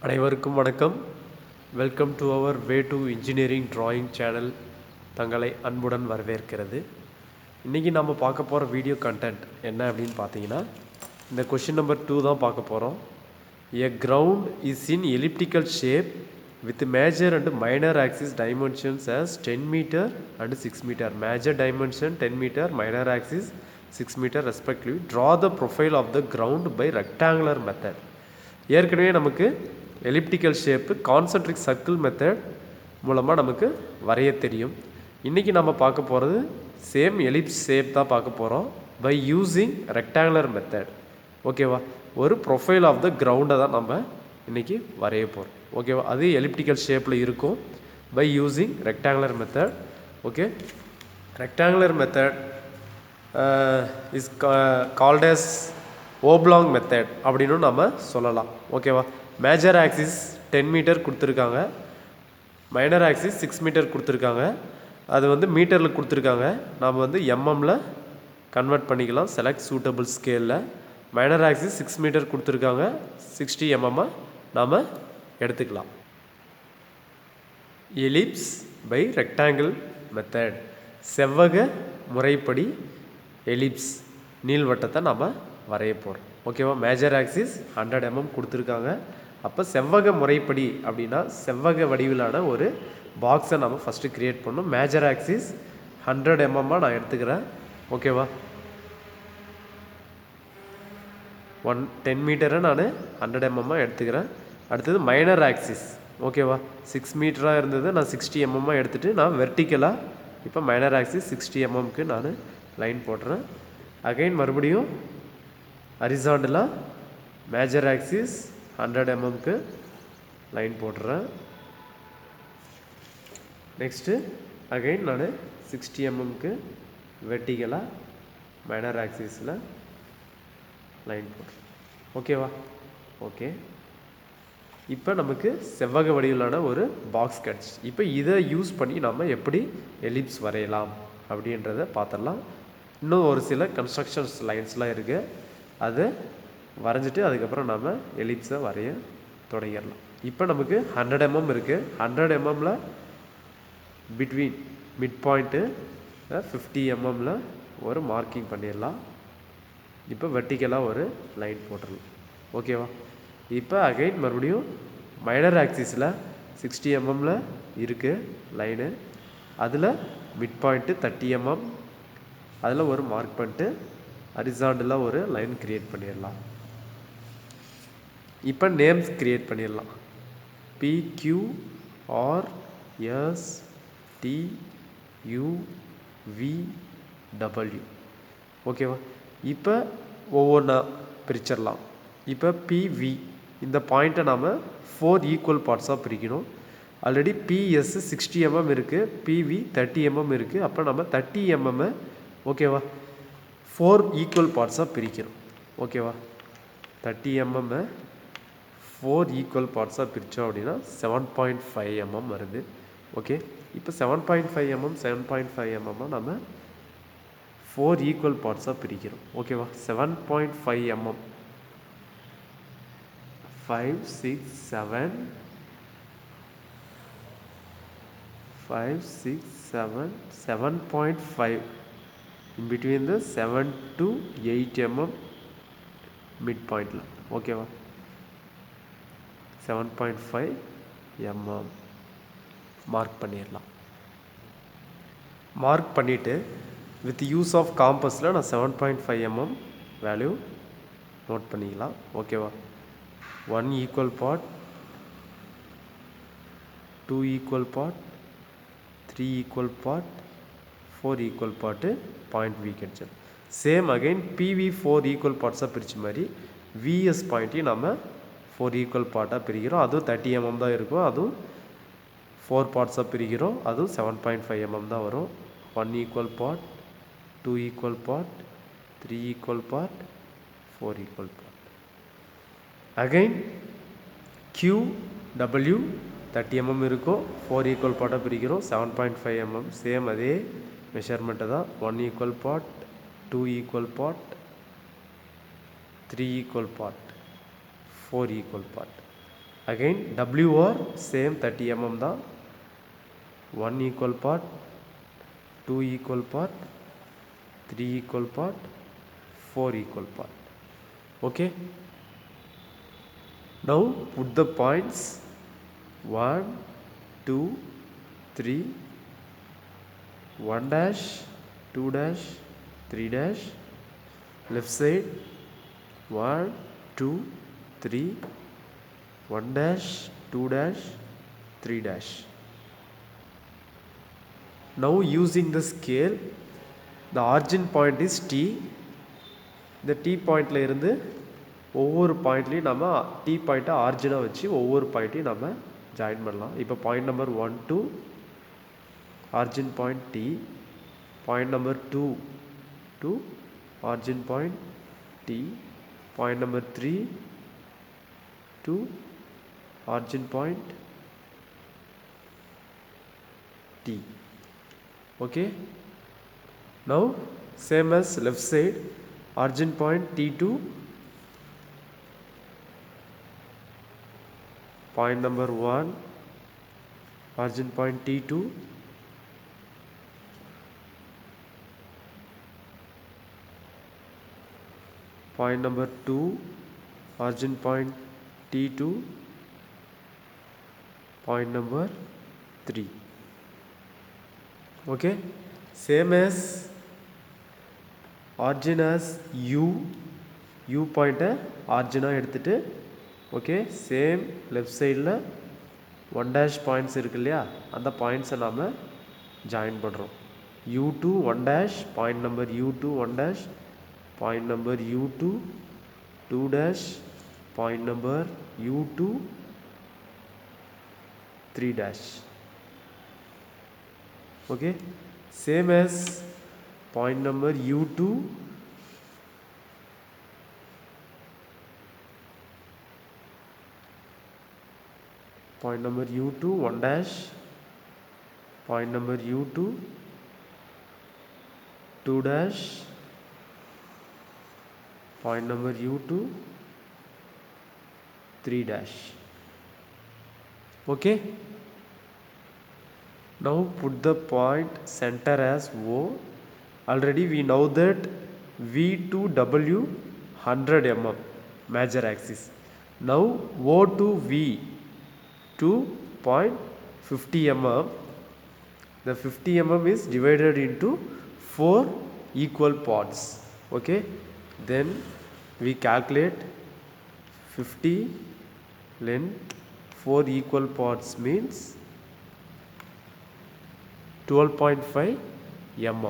அனைவருக்கும் வணக்கம். Welcome to our way to engineering drawing channel தங்களை அன்புடன் வரவேற்கிறது. இன்றைக்கி நம்ம பார்க்க போகிற வீடியோ கண்டென்ட் என்ன அப்படின்னு பார்த்தீங்கன்னா, இந்த கொஷின் நம்பர் 2 தான் பார்க்க போகிறோம். A ground is in elliptical shape with major and minor axis dimensions as 10 metre அண்ட் 6 metre. Major dimension 10 metre, minor axis 6 metre respectively. Draw the profile of the ground by rectangular method. ஏற்கனவே நமக்கு elliptical shape concentric circle method மூலமாக நமக்கு வரைய தெரியும். இன்றைக்கி நம்ம பார்க்க போகிறது சேம் எலிப்ஸ் ஷேப் தான் பார்க்க போகிறோம் பை யூஸிங் ரெக்டாங்குலர் மெத்தட். ஓகேவா? ஒரு ப்ரொஃபைல் ஆஃப் த கிரவுண்டை தான் நம்ம இன்றைக்கி வரைய போகிறோம். ஓகேவா? அது எலிப்டிக்கல் ஷேப்பில் இருக்கும் by using rectangular method. Okay, rectangular method is called as oblong method அப்படின்னு நம்ம சொல்லலாம். ஓகேவா? மேஜர் ஆக்சிஸ் 10 மீட்டர் கொடுத்துருக்காங்க, மைனர் ஆக்சிஸ் 6 மீட்டர் கொடுத்துருக்காங்க. அது வந்து மீட்டரில் கொடுத்துருக்காங்க, நாம் வந்து எம்எம்மில் கன்வெர்ட் பண்ணிக்கலாம். செலக்ட் சூட்டபிள் ஸ்கேலில் மைனர் ஆக்சிஸ் 6 மீட்டர் கொடுத்துருக்காங்க, 60 mm நாம் எடுத்துக்கலாம். எலிப்ஸ் பை ரெக்டாங்கிள் மெத்தட், செவ்வக முறைப்படி எலிப்ஸ் நீள்வட்டத்தை நாம் வரைய போகிறோம். ஓகேவா? மேஜர் ஆக்சிஸ் 100 mm கொடுத்துருக்காங்க. அப்போ செவ்வக முறைப்படி அப்படின்னா செவ்வக வடிவிலான ஒரு பாக்ஸை நம்ம ஃபஸ்ட்டு க்ரியேட் பண்ணணும். மேஜர் ஆக்சிஸ் 100 mm நான் எடுத்துக்கிறேன். ஓகேவா? 10 மீட்டரை நான் 100 mm எடுத்துக்கிறேன். அடுத்தது மைனர் ஆக்சிஸ். ஓகேவா? 6 மீட்டராக இருந்தது, நான் 60 mm எடுத்துகிட்டு நான் வெர்டிக்கலாக இப்போ மைனர் ஆக்சிஸ் 60 mm நான் லைன் போடுறேன். அகைன் மறுபடியும் ஹரிசாண்டலாக மேஜர் ஆக்சிஸ் 100 mm லைன் போடுறேன். நெக்ஸ்ட்டு அகைன் நான் 60 mm வெர்டிக்கலாக மைனர் ஆக்சிஸில் லைன் போடுறேன். ஓகேவா? ஓகே, இப்போ நமக்கு செவ்வக வடிவிலான ஒரு பாக்ஸ் கிடச்சி. இப்போ இதை யூஸ் பண்ணி நம்ம எப்படி எலிப்ஸ் வரையலாம் அப்படின்றத பார்த்துடலாம். இன்னும் ஒரு சில கன்ஸ்ட்ரக்ஷன்ஸ் லைன்ஸ்லாம் இருக்குது, அதை வரைஞ்சிட்டு அதுக்கப்புறம் நம்ம எலிப்ஸை வரைய தொடங்கிடலாம். இப்போ நமக்கு 100 mm இருக்குது. 100 mm between mid point 50 mm ஒரு மார்க்கிங் பண்ணிடலாம். இப்போ வெர்டிக்கலாக ஒரு லைன் போட்டுடலாம். ஓகேவா? இப்போ அகைன் மறுபடியும் மைனர் ஆக்சிஸில் 60 mm இருக்குது லைனு, அதில் மிட் பாயிண்ட்டு 30 mm, அதில் ஒரு மார்க் பண்ணிட்டு ஹரிசாண்டலாக ஒரு லைன் க்ரியேட் பண்ணிடலாம். இப்போ நேம்ஸ் க்ரியேட் பண்ணிடலாம். PQRSTUVW. ஓகேவா? இப்போ ஒவ்வொன்றா பிரிச்சிடலாம். இப்போ PV இந்த பாயிண்ட்டை நாம் 4 ஈக்குவல் பார்ட்ஸாக பிரிக்கணும். ஆல்ரெடி PS 60 mm இருக்குது, PV 30 mm இருக்குது. அப்போ நம்ம 30 mm ஓகேவா 4 ஈக்குவல் பார்ட்ஸாக பிரிக்கிறோம். ஓகேவா? 30 mm 4 ஈக்குவல் பார்ட்ஸாக பிரித்தோம் அப்படின்னா 7.5 mm வருது. ஓகே, இப்போ 7.5 mm 7.5 mm நம்ம 4 ஈக்குவல் பார்ட்ஸாக பிரிக்கிறோம். ஓகேவா? 7.5 mm 5 6 7 5 6 7 7.5 in between the 7 to 8 mm mid பாயிண்டில். ஓகேவா? 7.5 mm மார்க் பண்ணிடலாம். மார்க் பண்ணிவிட்டு வித் யூஸ் ஆஃப் காம்பஸில் நான் 7.5 mm வேல்யூ நோட் பண்ணிக்கலாம். ஓகேவா? 1 equal part, 2 equal part, 3 equal part, 4 equal part point V கிடைச்சது. சேம் அகைன் PV 4 ஈக்குவல் பார்ட்ஸாக பிரித்த மாதிரி VS பாயிண்ட்டையும் நம்ம 4 ஈக்குவல் பார்ட்டாக பிரிக்கிறோம். அதுவும் 30 mm தான் இருக்கும். அதுவும் 4 பார்ட்ஸாக பிரிக்கிறோம். அதுவும் 7.5 mm தான் வரும். 1 equal part, 2 equal part, 3 equal part, 4 equal part. Again QW 30 mm இருக்கும், 4 ஈக்குவல் பார்ட்டாக பிரிக்கிறோம். 7.5 mm சேம் அதே மெஷர்மெண்ட்டு தான். 1 equal part, 2 equal part, 3 equal part, 4 equal part. Again WR same 30 mm தான். 1 equal part, 2 equal part, 3 equal part, 4 equal part. Okay. Now put the points 1, 2, 3, 1 dash, 2 dash, 3 dash, left side 1, 2, 3, 1 dash, 2 dash, 3 dash. Now using the scale, the origin point is T. இந்த T பாயிண்ட்ல இருந்து ஒவ்வொரு பாயிண்ட்லையும் நம்ம T பாயிண்ட்டை ஆரிஜினாக வச்சு ஒவ்வொரு பாயிண்ட்டையும் நம்ம join பண்ணலாம். இப்போ point number 1 2 origin point T, point number 2 to origin point T, point number 3 to origin point T. Okay, now same as left side, origin point T2, point number 1, origin point T2, point number 2, origin point T2, point number 3. Okay, same as origin as U point origin எடுத்துட்டு okay, same left side ல 1 dash points இருக்கு இல்லையா, அந்த points நாம join பண்றோம். U2 1 dash, point number U2 1 dash, point number U2 2 dash, point number U2 3 dash. Okay, same as point number U2 point number U2 1 dash, point number U2 2 dash, point number U2 3 dash. Okay, now put the point center as O. Already we know that V2W 100 mm major axis. Now O to V 2.50 mm. The 50 mm is divided into 4 equal parts. Okay, then we calculate 50 length 4 equal parts means 12.5 mm.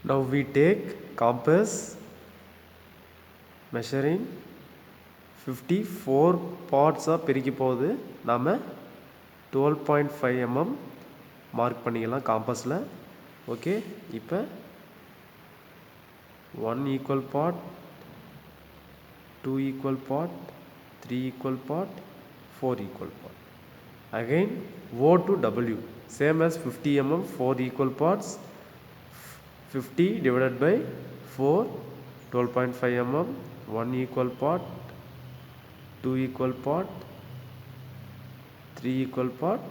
Now we take compass measuring 54 parts பிரிக்க போகுது, நாம 12.5 mm mark பண்ணிக்கலாம் காம்பஸில். Okay, இப்போ 1 equal part, 2 equal part, 3 equal part, 4 equal part. Again O to W same as 50 mm 4 equal parts, 50 divided by 4 12.5 mm, 1 equal part, 2 equal part, 3 equal part,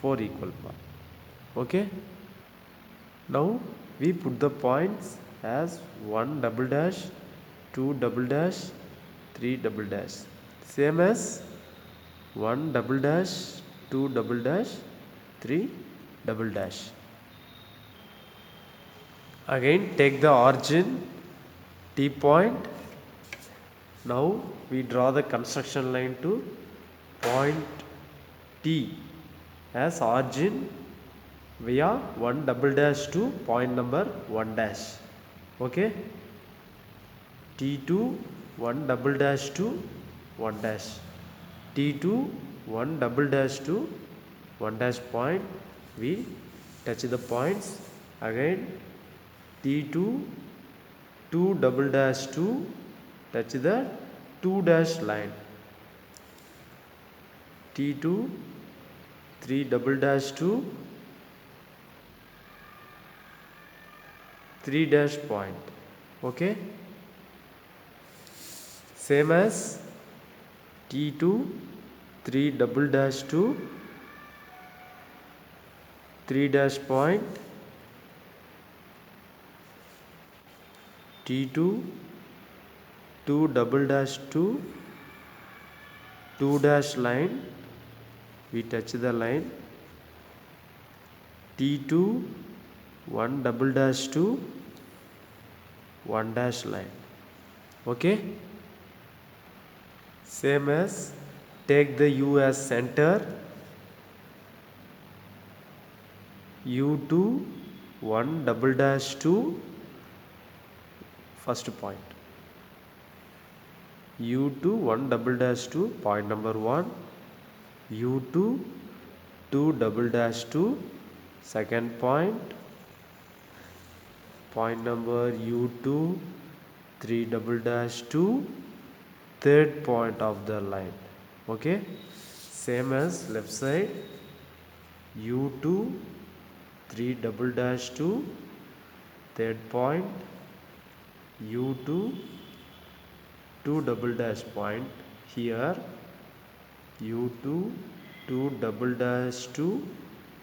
4 equal part. Okay, now we put the points as 1 double dash, 2 double dash, 3 double dash, same as 1 double dash, 2 double dash, 3 double dash. Again take the origin T point. Now we draw the construction line to point T as origin via 1 double dash to point number 1 dash. Okay, T2 1 double dash to 1 dash, T2 1 double dash to 1 dash point, we touch the points. Again T2 2 double dash to touch the 2 dash line, T2 3 double dash to 3 dash point. Okay, same as T2 3 double dash to 3 dash point, T2 2 double dash to 2 dash line, we touch the line, T2 1 double dash to 1 dash line. Okay, same as take the U as center, U2 1 double dash to first point, U2 1 double dash to point number 1, U2 2 double dash to second point, point number U2 3 double dash to third point of the line. Okay, same as left side, U2 3 double dash to third point, U2 2 double dash point here, U2 2 double dash to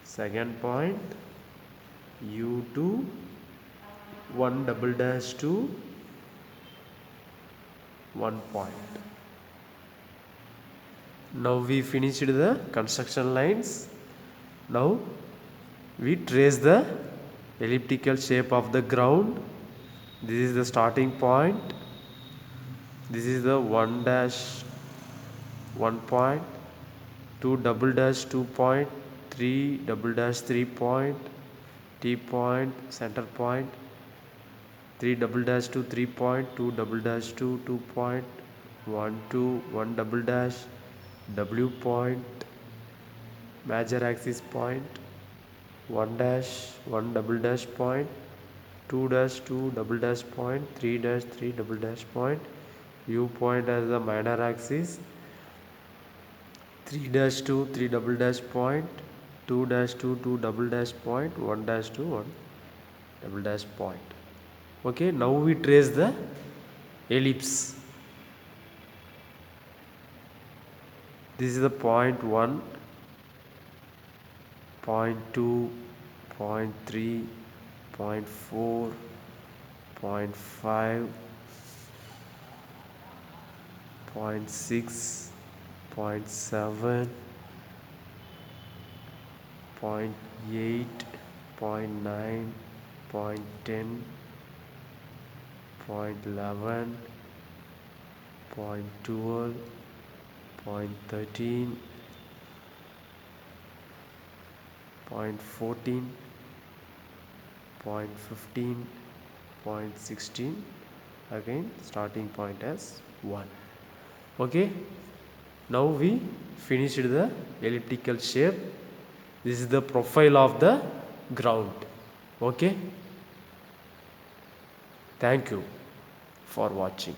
second point, U2 1 double dash to 1 point. Now we finished the construction lines. Now we trace the elliptical shape of the ground. This is the starting point, this is the 1 dash 1 point, 2 double dash 2 point, 3 double dash 3 point, T point, center point, 3 double dash to 3 point, 2 double dash to 2 point, 1 2 1 double dash, W point, major axis point, 1 dash 1 double dash point, 2 dash 2 double dash point, 3 dash 3 double dash point, U point as the minor axis, 3 dash 2 3 double dash point, 2 dash 2 2 double dash point, 1 dash 2 1 double dash point. Okay, now we trace the ellipse. This is the point 1, point 2, point 3, point 4, point 5, point 6, point 7, point 8, point 9, point 10, point 11, point 12, point 13, point 14, point 15, point 16, again starting point as 1. Okay, now we finished the elliptical shape. This is the profile of the ground. Okay, thank you for watching.